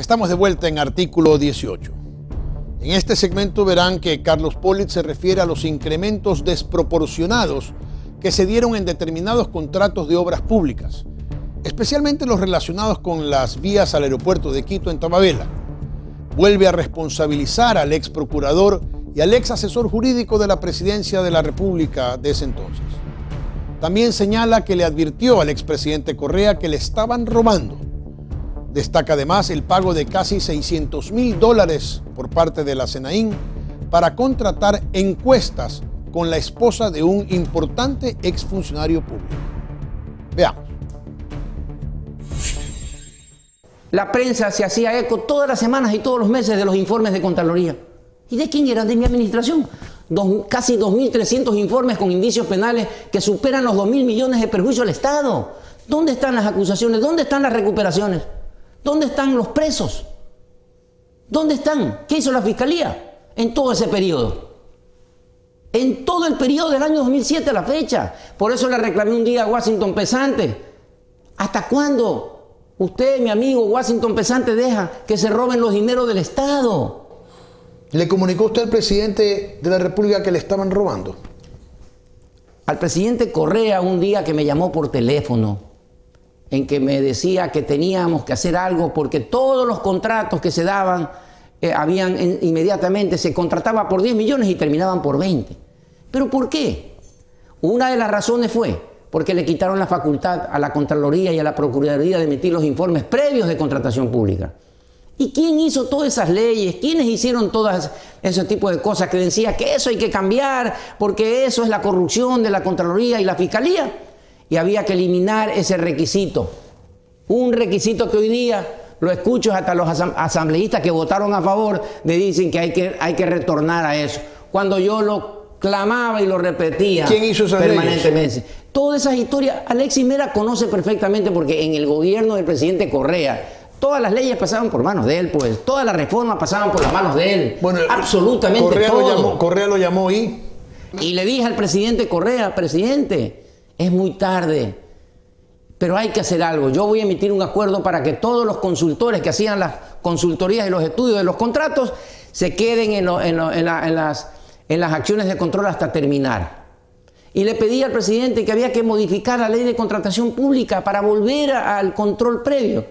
Estamos de vuelta en artículo 18. En este segmento verán que Carlos Pollitt se refiere a los incrementos desproporcionados que se dieron en determinados contratos de obras públicas, especialmente los relacionados con las vías al aeropuerto de Quito en Tababela. Vuelve a responsabilizar al ex procurador y al ex asesor jurídico de la Presidencia de la República de ese entonces. También señala que le advirtió al expresidente Correa que le estaban robando. Destaca además el pago de casi $600.000 por parte de la SENAIN para contratar encuestas con la esposa de un importante exfuncionario público. Veamos. La prensa se hacía eco todas las semanas y todos los meses de los informes de Contraloría. ¿Y de quién eran? De mi administración. Casi 2.300 informes con indicios penales que superan los 2.000 millones de perjuicio al Estado. ¿Dónde están las acusaciones? ¿Dónde están las recuperaciones? ¿Dónde están los presos? ¿Dónde están? ¿Qué hizo la Fiscalía en todo ese periodo? En todo el periodo del año 2007 a la fecha. Por eso le reclamé un día a Washington Pesante. ¿Hasta cuándo usted, mi amigo Washington Pesante, deja que se roben los dineros del Estado? ¿Le comunicó usted al presidente de la República que le estaban robando? Al presidente Correa un día que me llamó por teléfono, en que me decía que teníamos que hacer algo porque todos los contratos que se daban, inmediatamente se contrataba por 10 millones y terminaban por 20. ¿Pero por qué? Una de las razones fue porque le quitaron la facultad a la Contraloría y a la Procuraduría de emitir los informes previos de contratación pública. ¿Y quién hizo todas esas leyes? ¿Quiénes hicieron todas ese tipo de cosas que decía que eso hay que cambiar porque eso es la corrupción de la Contraloría y la Fiscalía? Y había que eliminar ese requisito. Un requisito que hoy día lo escucho hasta los asambleístas que votaron a favor me dicen que hay que retornar a eso. Cuando yo lo clamaba y lo repetía. ¿Quién hizo esas permanentemente. leyes? Todas esas historias Alexis Mera conoce perfectamente porque en el gobierno del presidente Correa todas las leyes pasaban por manos de él, pues. Todas las reformas pasaban por las manos de él. Bueno, absolutamente Correa lo llamó y le dije al presidente Correa, presidente, es muy tarde, pero hay que hacer algo. Yo voy a emitir un acuerdo para que todos los consultores que hacían las consultorías y los estudios de los contratos se queden en las acciones de control hasta terminar. Y le pedí al presidente que había que modificar la ley de contratación pública para volver al control previo.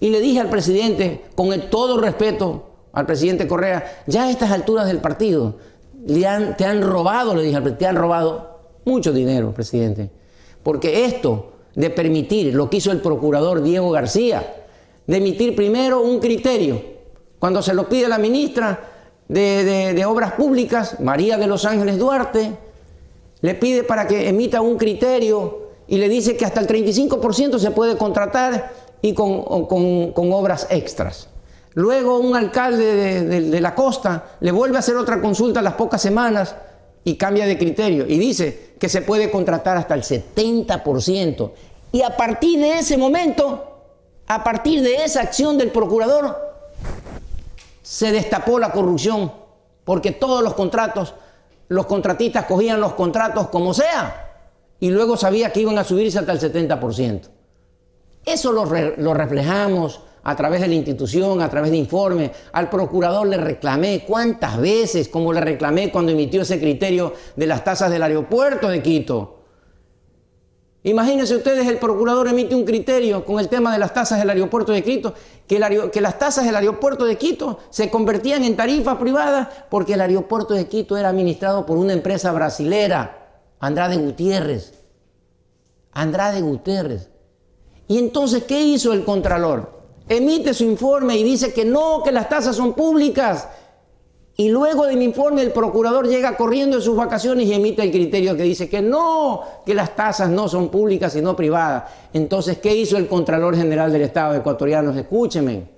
Y le dije al presidente, con todo respeto al presidente Correa, ya a estas alturas del partido, te han robado, le dije al presidente, te han robado mucho dinero, presidente. Porque esto de permitir lo que hizo el procurador Diego García, de emitir primero un criterio, cuando se lo pide la ministra de Obras Públicas, María de los Ángeles Duarte, le pide para que emita un criterio y le dice que hasta el 35% se puede contratar y con obras extras. Luego un alcalde de la costa le vuelve a hacer otra consulta a las pocas semanas y cambia de criterio y dice que se puede contratar hasta el 70%. Y a partir de ese momento, a partir de esa acción del procurador, se destapó la corrupción, porque todos los contratos, los contratistas cogían los contratos como sea y luego sabía que iban a subirse hasta el 70%. Eso lo reflejamos a través de la institución, a través de informes. Al procurador le reclamé cuántas veces, como le reclamé cuando emitió ese criterio de las tasas del aeropuerto de Quito. Imagínense ustedes, el procurador emite un criterio con el tema de las tasas del aeropuerto de Quito, que las tasas del aeropuerto de Quito se convertían en tarifas privadas porque el aeropuerto de Quito era administrado por una empresa brasilera, Andrade Gutiérrez. Andrade Gutiérrez. Y entonces, ¿qué hizo el Contralor? Emite su informe y dice que no, que las tasas son públicas. Y luego de mi informe el procurador llega corriendo en sus vacaciones y emite el criterio que dice que no, que las tasas no son públicas sino privadas. Entonces, ¿qué hizo el Contralor General del Estado ecuatoriano? Escúchenme.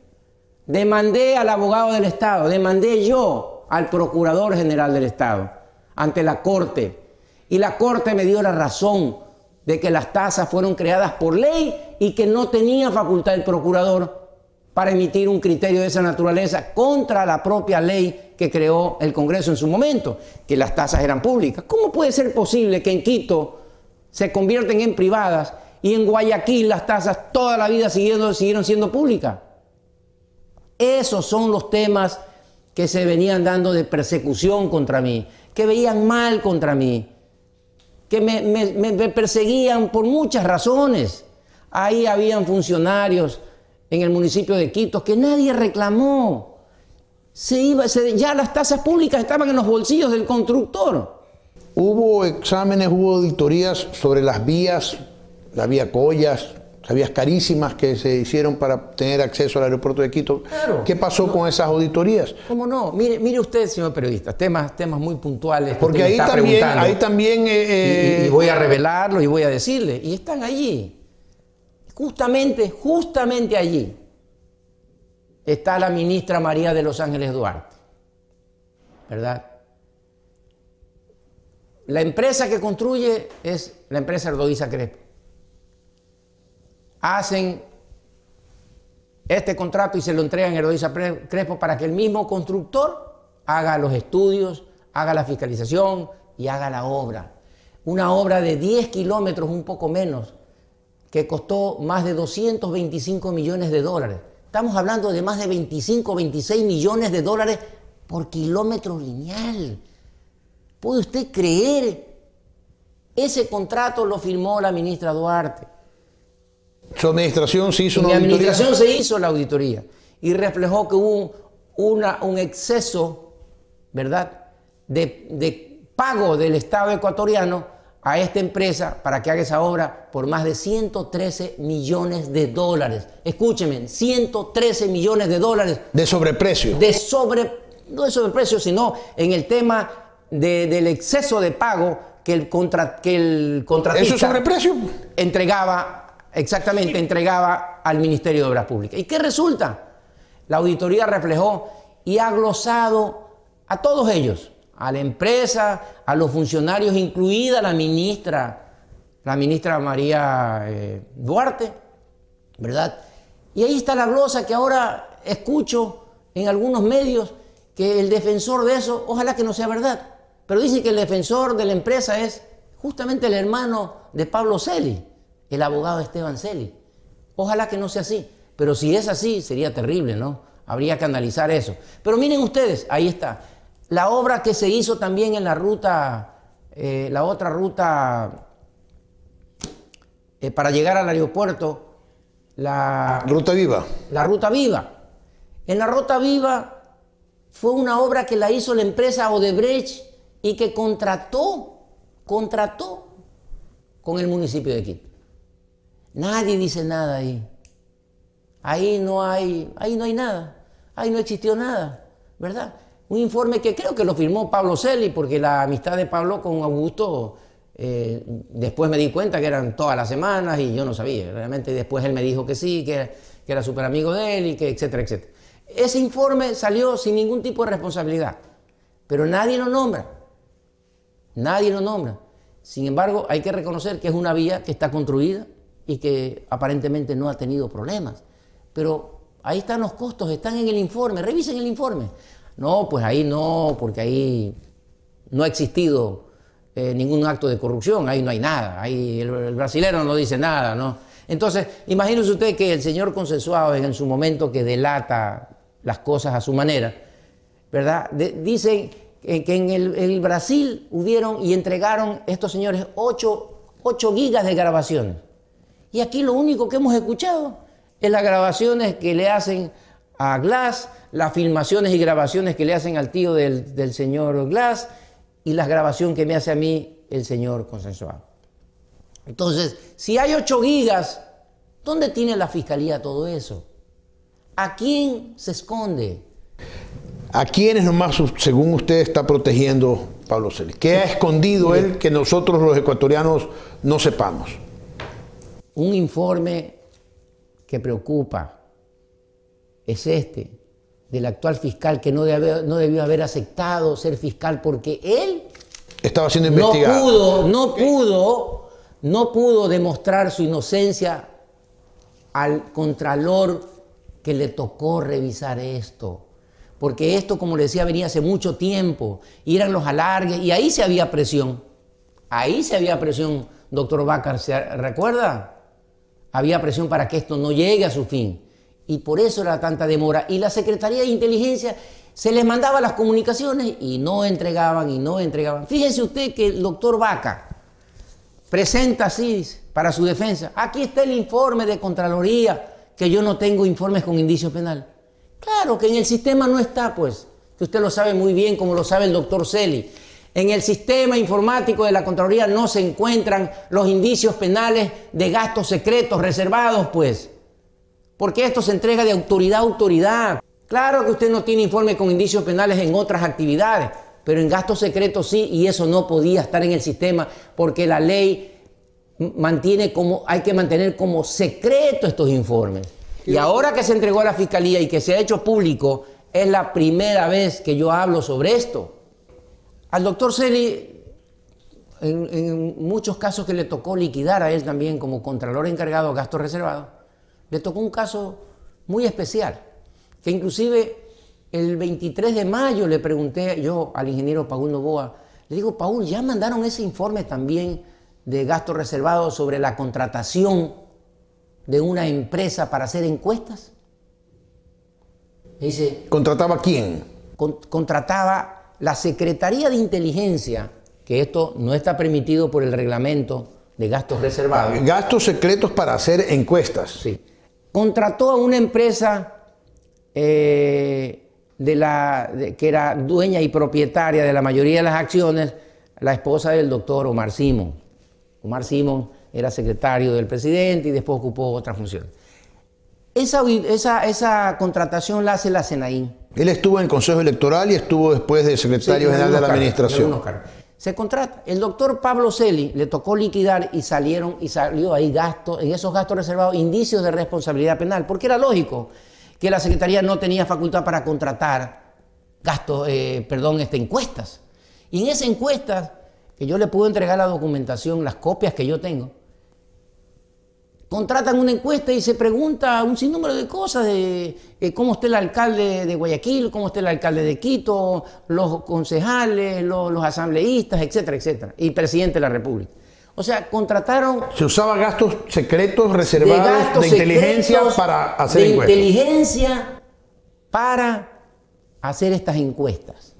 Demandé al abogado del Estado, demandé yo al Procurador General del Estado ante la Corte. Y la Corte me dio la razón de que las tasas fueron creadas por ley y que no tenía facultad el procurador para emitir un criterio de esa naturaleza contra la propia ley que creó el Congreso en su momento, que las tasas eran públicas. ¿Cómo puede ser posible que en Quito se convierten en privadas y en Guayaquil las tasas toda la vida siguieron siendo públicas? Esos son los temas que se venían dando de persecución contra mí, que veían mal contra mí, que me perseguían por muchas razones. Ahí habían funcionarios en el municipio de Quito que nadie reclamó. Ya las tasas públicas estaban en los bolsillos del constructor. Hubo exámenes, hubo auditorías sobre las vías, la vía Collas, las vías carísimas que se hicieron para tener acceso al aeropuerto de Quito. Claro. ¿Qué pasó con esas auditorías? ¿Cómo no? Mire usted, señor periodista, temas muy puntuales. Porque ahí también... Y voy a revelarlos y voy a decirle. Y están allí. Justamente allí está la ministra María de los Ángeles Duarte, ¿verdad? La empresa que construye es la empresa Erdoiza Crespo. Hacen este contrato y se lo entregan a Erdoiza Crespo para que el mismo constructor haga los estudios, haga la fiscalización y haga la obra. Una obra de 10 kilómetros, un poco menos, que costó más de 225 millones de dólares. Estamos hablando de más de 26 millones de dólares por kilómetro lineal. ¿Puede usted creer? Ese contrato lo firmó la ministra Duarte. ¿Su administración se hizo una auditoría? Mi administración se hizo la auditoría y reflejó que hubo un exceso, ¿verdad?, de pago del Estado ecuatoriano a esta empresa para que haga esa obra por más de 113 millones de dólares. Escúcheme, 113 millones de dólares. ¿De sobreprecio? No de sobreprecio, sino en el tema del exceso de pago que el contratista... ¿Eso es sobreprecio? Entregaba al Ministerio de Obras Públicas. ¿Y qué resulta? La auditoría reflejó y ha glosado a todos ellos, a la empresa, a los funcionarios, incluida la ministra María Duarte, ¿verdad? Y ahí está la glosa que ahora escucho en algunos medios, que el defensor de eso, ojalá que no sea verdad, pero dicen que el defensor de la empresa es justamente el hermano de Pablo Celi, el abogado Esteban Celi. Ojalá que no sea así, pero si es así sería terrible, ¿no? Habría que analizar eso. Pero miren ustedes, ahí está. La obra que se hizo también en la ruta, la otra ruta para llegar al aeropuerto, la Ruta Viva. La Ruta Viva. En la Ruta Viva fue una obra que la hizo la empresa Odebrecht y que contrató con el municipio de Quito. Nadie dice nada ahí. Ahí no hay nada. Ahí no existió nada, ¿verdad? Un informe que creo que lo firmó Pablo Celi, porque la amistad de Pablo con Augusto, después me di cuenta que eran todas las semanas y yo no sabía. Realmente después él me dijo que sí, que era súper amigo de él y que etcétera, etcétera. Ese informe salió sin ningún tipo de responsabilidad, pero nadie lo nombra. Nadie lo nombra. Sin embargo, hay que reconocer que es una vía que está construida y que aparentemente no ha tenido problemas. Pero ahí están los costos, están en el informe. Revisen el informe. No, pues ahí no, porque ahí no ha existido ningún acto de corrupción, ahí no hay nada, ahí el brasilero no dice nada, ¿no? Entonces, imagínese usted que el señor Consensuado en su momento que delata las cosas a su manera, ¿verdad? Dicen que en el Brasil hubieron y entregaron estos señores 8 gigas de grabaciones. Y aquí lo único que hemos escuchado es las grabaciones que le hacen a Glass, las filmaciones y grabaciones que le hacen al tío del señor Glass y la grabación que me hace a mí el señor Consensuado. Entonces, si hay 8 gigas, ¿dónde tiene la fiscalía todo eso? ¿A quién se esconde? ¿A quiénes nomás, según usted, está protegiendo Pablo Celi? ¿Qué ha escondido él que nosotros los ecuatorianos no sepamos? Un informe que preocupa es este, del actual fiscal que no debió haber aceptado ser fiscal porque él estaba siendo investigado. No pudo demostrar su inocencia al contralor que le tocó revisar esto. Porque esto, como le decía, venía hace mucho tiempo y eran los alargues y ahí se había presión. Ahí se había presión, doctor Bácar, ¿se recuerda? Había presión para que esto no llegue a su fin. Y por eso era tanta demora. Y la Secretaría de Inteligencia se les mandaba las comunicaciones y no entregaban y no entregaban. Fíjese usted que el doctor Vaca presenta así para su defensa: aquí está el informe de Contraloría, que yo no tengo informes con indicio penal. Claro que en el sistema no está, pues, que usted lo sabe muy bien, como lo sabe el doctor Celi. En el sistema informático de la Contraloría no se encuentran los indicios penales de gastos secretos reservados, pues, porque esto se entrega de autoridad a autoridad. Claro que usted no tiene informe con indicios penales en otras actividades, pero en gastos secretos sí, y eso no podía estar en el sistema porque la ley hay que mantener como secreto estos informes. Y ahora que se entregó a la Fiscalía y que se ha hecho público, es la primera vez que yo hablo sobre esto. Al doctor Celi, en muchos casos que le tocó liquidar a él también como contralor encargado de gastos reservados, le tocó un caso muy especial, que inclusive el 23 de mayo le pregunté yo al ingeniero Paul Novoa, le digo: Paul, ¿ya mandaron ese informe también de gastos reservados sobre la contratación de una empresa para hacer encuestas? Me dice: ¿Contrataba a quién? Contrataba la Secretaría de Inteligencia, que esto no está permitido por el reglamento de gastos reservados. Gastos secretos para hacer encuestas. Sí. Contrató a una empresa que era dueña y propietaria de la mayoría de las acciones, la esposa del doctor Omar Simón. Omar Simón era secretario del presidente y después ocupó otra función. Esa contratación la hace la SENAIN. Él estuvo en el Consejo Electoral y estuvo después de secretario general de la Administración. Se contrata. El doctor Pablo Celi le tocó liquidar y salió ahí gastos, en esos gastos reservados, indicios de responsabilidad penal, porque era lógico que la Secretaría no tenía facultad para contratar encuestas. Y en esa encuesta, que yo le puedo entregar la documentación, las copias que yo tengo, contratan una encuesta y se pregunta un sinnúmero de cosas de cómo está el alcalde de Guayaquil, cómo está el alcalde de Quito, los concejales, los asambleístas, etcétera, etcétera, y presidente de la República. O sea, contrataron... Se usaba gastos secretos reservados de inteligencia para hacer encuestas. De inteligencia para hacer estas encuestas.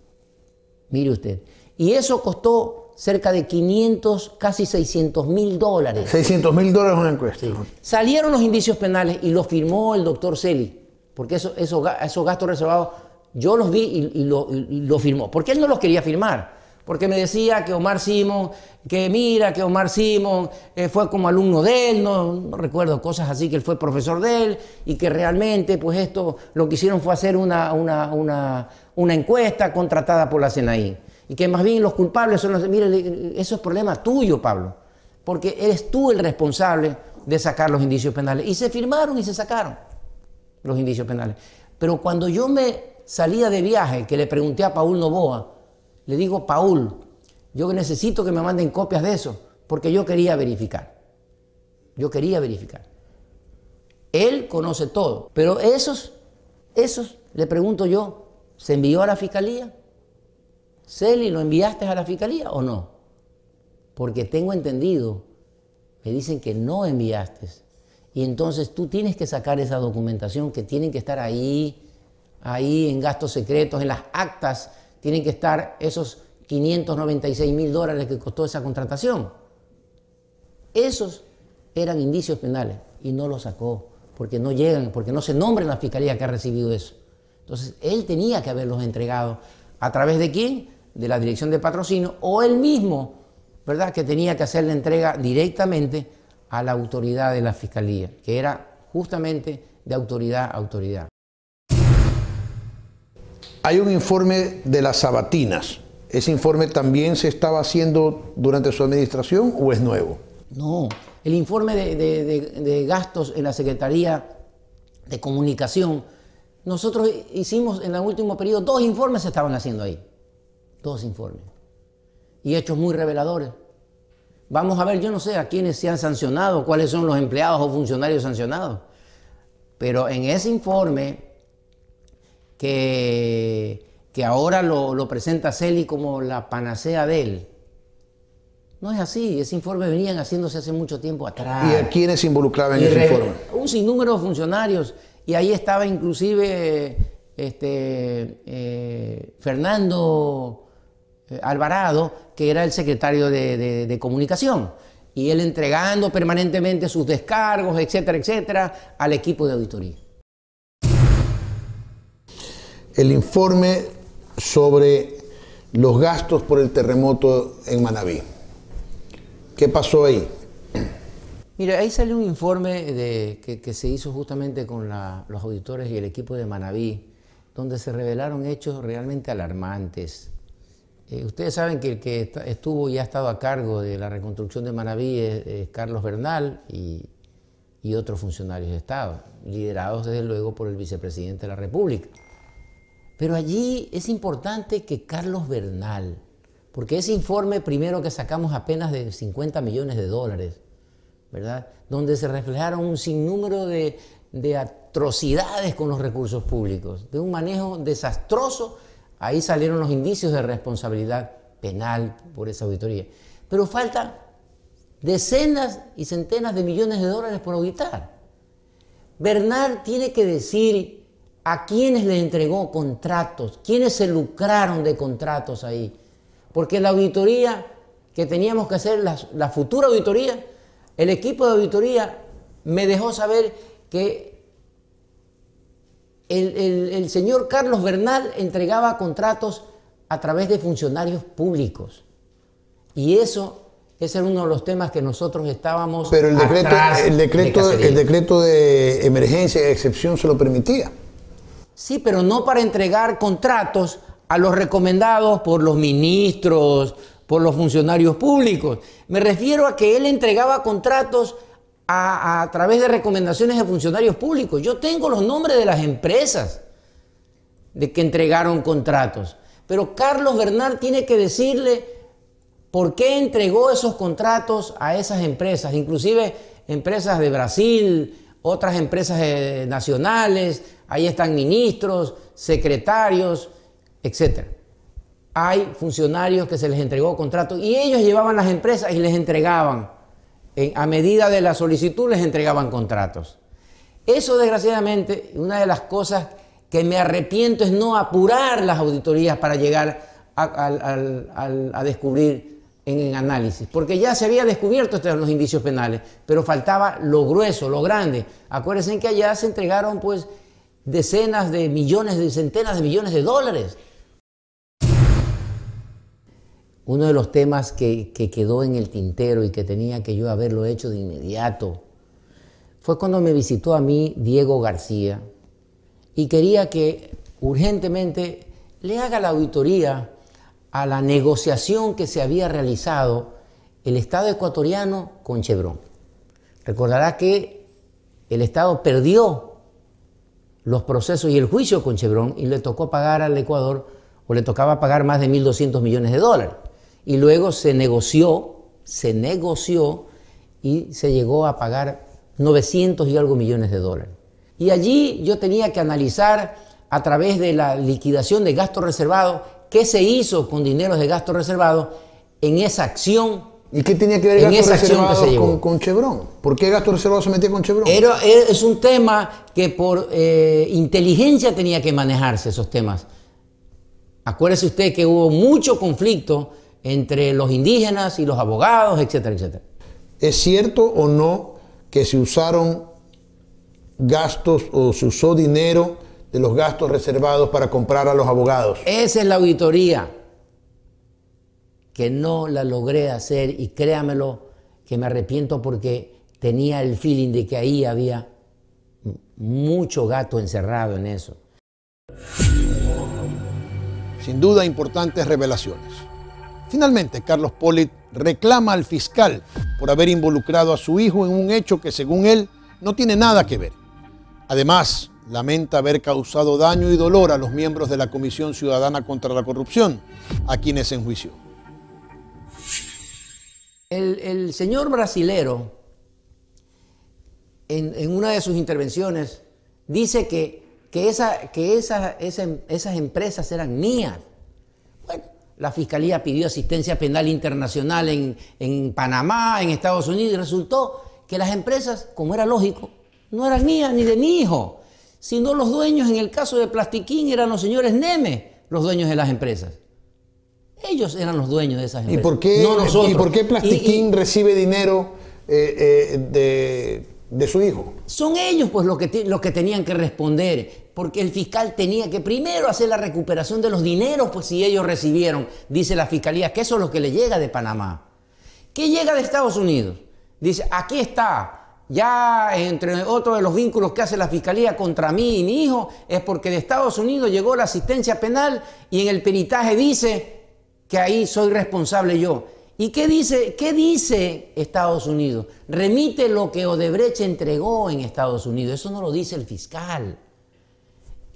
Mire usted. Y eso costó cerca de 500, casi $600.000. $600.000 una encuesta. Sí. Salieron los indicios penales y los firmó el doctor Celi, porque esos gastos reservados yo los vi y lo firmó. Porque él no los quería firmar, porque me decía que Omar Simón, que Omar Simón fue como alumno de él, no recuerdo, cosas así, que él fue profesor de él, y que realmente pues esto lo que hicieron fue hacer una encuesta contratada por la SENAIN. Y que más bien los culpables son los... Mire, eso es problema tuyo, Pablo, porque eres tú el responsable de sacar los indicios penales. Y se firmaron y se sacaron los indicios penales. Pero cuando yo me salía de viaje, que le pregunté a Paul Novoa, le digo: Paul, yo necesito que me manden copias de eso, porque yo quería verificar. Yo quería verificar. Él conoce todo, pero esos, le pregunto yo, ¿se envió a la Fiscalía? Celi, ¿lo enviaste a la Fiscalía o no? Porque tengo entendido, me dicen que no enviaste. Y entonces tú tienes que sacar esa documentación, que tienen que estar ahí en gastos secretos, en las actas, tienen que estar esos $596.000 que costó esa contratación. Esos eran indicios penales y no los sacó, porque no llegan, porque no se nombra en la Fiscalía que ha recibido eso. Entonces, él tenía que haberlos entregado. ¿A través de quién? De la Dirección de Patrocinio, o él mismo, ¿verdad?, que tenía que hacer la entrega directamente a la autoridad de la Fiscalía, que era justamente de autoridad a autoridad. Hay un informe de las sabatinas. ¿Ese informe también se estaba haciendo durante su administración o es nuevo? No, el informe de gastos en la Secretaría de Comunicación, nosotros hicimos en el último periodo 2 informes se estaban haciendo ahí. 2 informes. Y hechos muy reveladores. Vamos a ver, yo no sé a quiénes se han sancionado, cuáles son los empleados o funcionarios sancionados. Pero en ese informe, que ahora lo presenta Celi como la panacea de él, no es así. Ese informe venían haciéndose hace mucho tiempo atrás. ¿Y a quiénes se involucraban en ese informe? Un sinnúmero de funcionarios y ahí estaba inclusive Fernando Alvarado, que era el secretario de Comunicación, y él entregando permanentemente sus descargos, etcétera, etcétera, al equipo de auditoría. El informe sobre los gastos por el terremoto en Manabí. ¿Qué pasó ahí? Mira, ahí salió un informe que se hizo justamente con los auditores y el equipo de Manabí, donde se revelaron hechos realmente alarmantes. Ustedes saben que el que estuvo y ha estado a cargo de la reconstrucción de Manabí es Carlos Bernal y otros funcionarios de Estado, liderados desde luego por el vicepresidente de la República. Pero allí es importante que Carlos Bernal, porque ese informe primero que sacamos apenas de 50 millones de dólares, ¿verdad?, donde se reflejaron un sinnúmero de atrocidades con los recursos públicos, de un manejo desastroso. Ahí salieron los indicios de responsabilidad penal por esa auditoría. Pero faltan decenas y centenas de millones de dólares por auditar. Bernal tiene que decir a quiénes le entregó contratos, quiénes se lucraron de contratos ahí. Porque la auditoría que teníamos que hacer, la futura auditoría, el equipo de auditoría me dejó saber que el señor Carlos Bernal entregaba contratos a través de funcionarios públicos. Y ese era uno de los temas que nosotros estábamos. Pero el decreto de emergencia y de excepción se lo permitía. Sí, pero no para entregar contratos a los recomendados por los ministros, por los funcionarios públicos. Me refiero a que él entregaba contratos a través de recomendaciones de funcionarios públicos. Yo tengo los nombres de las empresas de que entregaron contratos, pero Carlos Bernal tiene que decirle por qué entregó esos contratos a esas empresas, inclusive empresas de Brasil, otras empresas nacionales. Ahí están ministros, secretarios, etc. Hay funcionarios que se les entregó contratos y ellos llevaban las empresas y les entregaban. A medida de la solicitud les entregaban contratos. Eso, desgraciadamente, una de las cosas que me arrepiento es no apurar las auditorías para llegar a descubrir en análisis, porque ya se había descubierto los indicios penales, pero faltaba lo grueso, lo grande. Acuérdense que allá se entregaron pues decenas de millones, centenas de millones de dólares. Uno de los temas que quedó en el tintero y que tenía que yo haberlo hecho de inmediato fue cuando me visitó a mí Diego García y quería que urgentemente le haga la auditoría a la negociación que se había realizado el Estado ecuatoriano con Chevron. Recordará que el Estado perdió los procesos y el juicio con Chevron y le tocó pagar al Ecuador, o le tocaba pagar más de 1.200 millones de dólares. Y luego se negoció y se llegó a pagar 900 y algo millones de dólares. Y allí yo tenía que analizar a través de la liquidación de gastos reservados qué se hizo con dineros de gastos reservados en esa acción. ¿Y qué tenía que ver gastos reservados con Chevron? ¿Por qué gastos reservados se metía con Chevron? Es un tema que por inteligencia tenía que manejarse esos temas. Acuérdese usted que hubo mucho conflicto entre los indígenas y los abogados, etcétera, etcétera. ¿Es cierto o no que se usaron gastos o se usó dinero de los gastos reservados para comprar a los abogados? Esa es la auditoría que no la logré hacer y créamelo que me arrepiento porque tenía el feeling de que ahí había mucho gato encerrado en eso. Sin duda, importantes revelaciones. Finalmente, Carlos Pollitt reclama al fiscal por haber involucrado a su hijo en un hecho que, según él, no tiene nada que ver. Además, lamenta haber causado daño y dolor a los miembros de la Comisión Ciudadana contra la Corrupción, a quienes enjuició. El señor brasilero, en una de sus intervenciones, dice que esas empresas eran mías. Bueno, la Fiscalía pidió asistencia penal internacional en Panamá, en Estados Unidos, y resultó que las empresas, como era lógico, no eran mías ni de mi hijo. sino los dueños, en el caso de Plastiquín, eran los señores Neme, los dueños de las empresas. Ellos eran los dueños de esas empresas. No nosotros. ¿Y por qué Plastiquín recibe dinero de su hijo? Son ellos pues los que tenían que responder, porque el fiscal tenía que primero hacer la recuperación de los dineros, pues si ellos recibieron, dice la fiscalía, que eso es lo que le llega de Panamá. ¿Qué llega de Estados Unidos? Dice, aquí está, ya entre otros de los vínculos que hace la fiscalía contra mí y mi hijo, es porque de Estados Unidos llegó la asistencia penal y en el peritaje dice que ahí soy responsable yo. ¿Y qué dice Estados Unidos? Remite lo que Odebrecht entregó en Estados Unidos. Eso no lo dice el fiscal.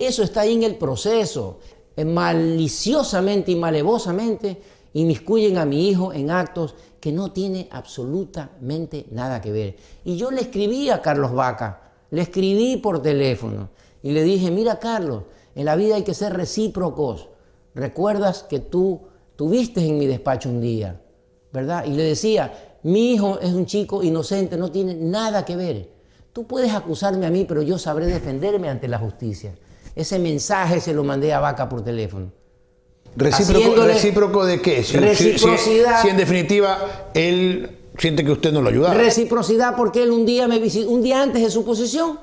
Eso está ahí en el proceso. Maliciosamente y malevosamente inmiscuyen a mi hijo en actos que no tiene absolutamente nada que ver. Y yo le escribí a Carlos Vaca, le escribí por teléfono y le dije, mira Carlos, en la vida hay que ser recíprocos. ¿Recuerdas que tú tuviste en mi despacho un día? ¿Verdad? Y le decía, mi hijo es un chico inocente, no tiene nada que ver. Tú puedes acusarme a mí, pero yo sabré defenderme ante la justicia. Ese mensaje se lo mandé a Vaca por teléfono. ¿Recíproco de qué? Reciprocidad. Si en definitiva él siente que usted no lo ayudaba. Reciprocidad porque él un día me visitó, un día antes de su posición,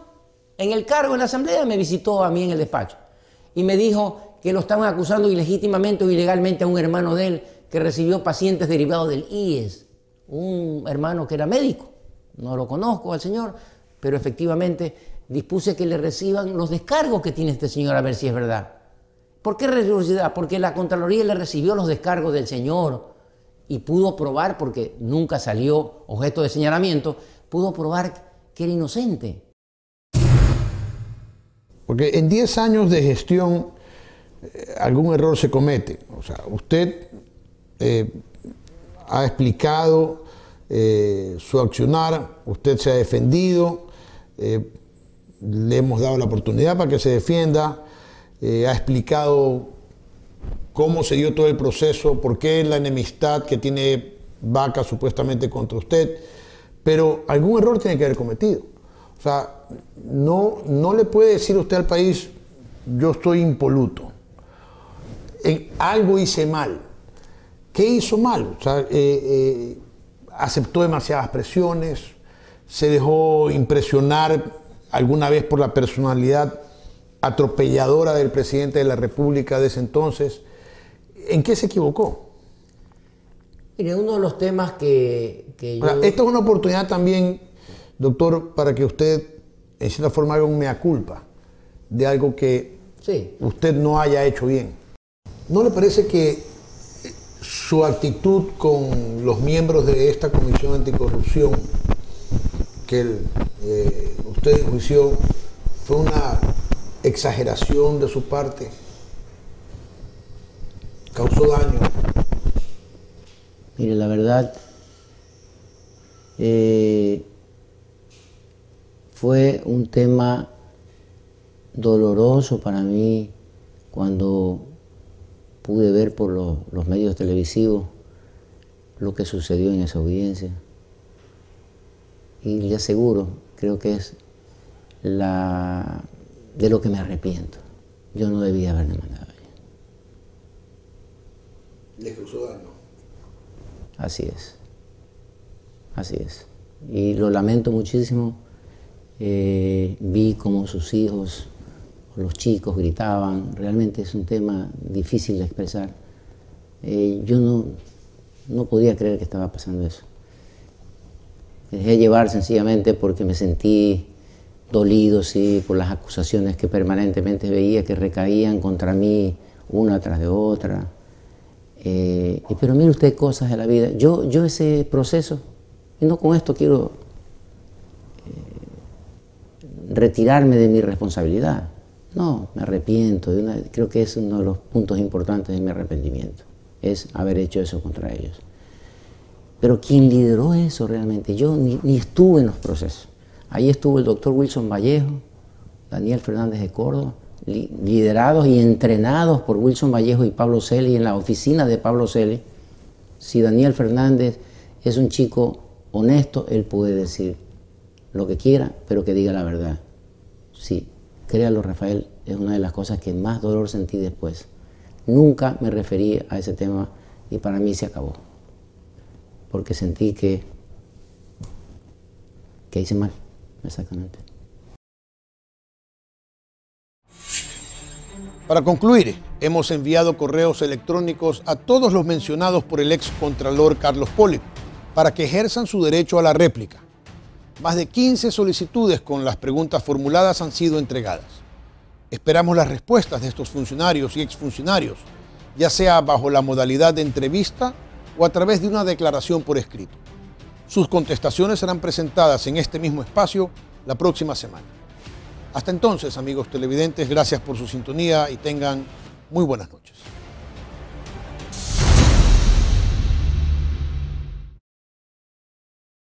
en el cargo en la asamblea, me visitó a mí en el despacho. Y me dijo que lo estaban acusando ilegítimamente o ilegalmente a un hermano de él que recibió pacientes derivados del IES. Un hermano que era médico. No lo conozco al señor, pero efectivamente dispuse que le reciban los descargos que tiene este señor a ver si es verdad. ¿Por qué reciprocidad? Porque la Contraloría le recibió los descargos del señor y pudo probar, porque nunca salió objeto de señalamiento, pudo probar que era inocente. Porque en 10 años de gestión algún error se comete. O sea, usted ha explicado su accionar, usted se ha defendido, le hemos dado la oportunidad para que se defienda, ha explicado cómo se dio todo el proceso, por qué la enemistad que tiene Vaca supuestamente contra usted, pero algún error tiene que haber cometido. O sea, no le puede decir usted al país, yo estoy impoluto, en algo hice mal. ¿Qué hizo mal? O sea, aceptó demasiadas presiones, se dejó impresionar alguna vez por la personalidad atropelladora del presidente de la República de ese entonces. ¿En qué se equivocó? Mire, uno de los temas que yo... Esta es una oportunidad también, doctor, para que usted, en cierta forma, haga un mea culpa de algo que usted no haya hecho bien. ¿No le parece que su actitud con los miembros de esta Comisión Anticorrupción que usted enjuició fue una exageración de su parte? ¿Causó daño? Mire, la verdad, fue un tema doloroso para mí cuando pude ver por los medios televisivos lo que sucedió en esa audiencia. Y le aseguro, creo que es de lo que me arrepiento. Yo no debía haberme mandado allá. ¿Le causó daño? Así es. Así es. Y lo lamento muchísimo. Vi cómo sus hijos, los chicos gritaban. Realmente es un tema difícil de expresar. Yo no podía creer que estaba pasando eso. Me dejé llevar sencillamente porque me sentí dolido, sí, por las acusaciones que permanentemente veía que recaían contra mí una tras de otra. Pero mire usted cosas de la vida. Yo ese proceso, y no con esto quiero retirarme de mi responsabilidad. No, me arrepiento. Creo que es uno de los puntos importantes de mi arrepentimiento, es haber hecho eso contra ellos. Pero quien lideró eso realmente, yo ni estuve en los procesos. Ahí estuvo el doctor Wilson Vallejo, Daniel Fernández de Córdoba, liderados y entrenados por Wilson Vallejo y Pablo Celi en la oficina de Pablo Celi. Si Daniel Fernández es un chico honesto, él puede decir lo que quiera, pero que diga la verdad. Sí, Créalo, Rafael, es una de las cosas que más dolor sentí después. Nunca me referí a ese tema y para mí se acabó. Porque sentí que hice mal, exactamente. Para concluir, hemos enviado correos electrónicos a todos los mencionados por el excontralor Carlos Polit para que ejerzan su derecho a la réplica. Más de 15 solicitudes con las preguntas formuladas han sido entregadas. Esperamos las respuestas de estos funcionarios y exfuncionarios, ya sea bajo la modalidad de entrevista o a través de una declaración por escrito. Sus contestaciones serán presentadas en este mismo espacio la próxima semana. Hasta entonces, amigos televidentes, gracias por su sintonía y tengan muy buenas noches.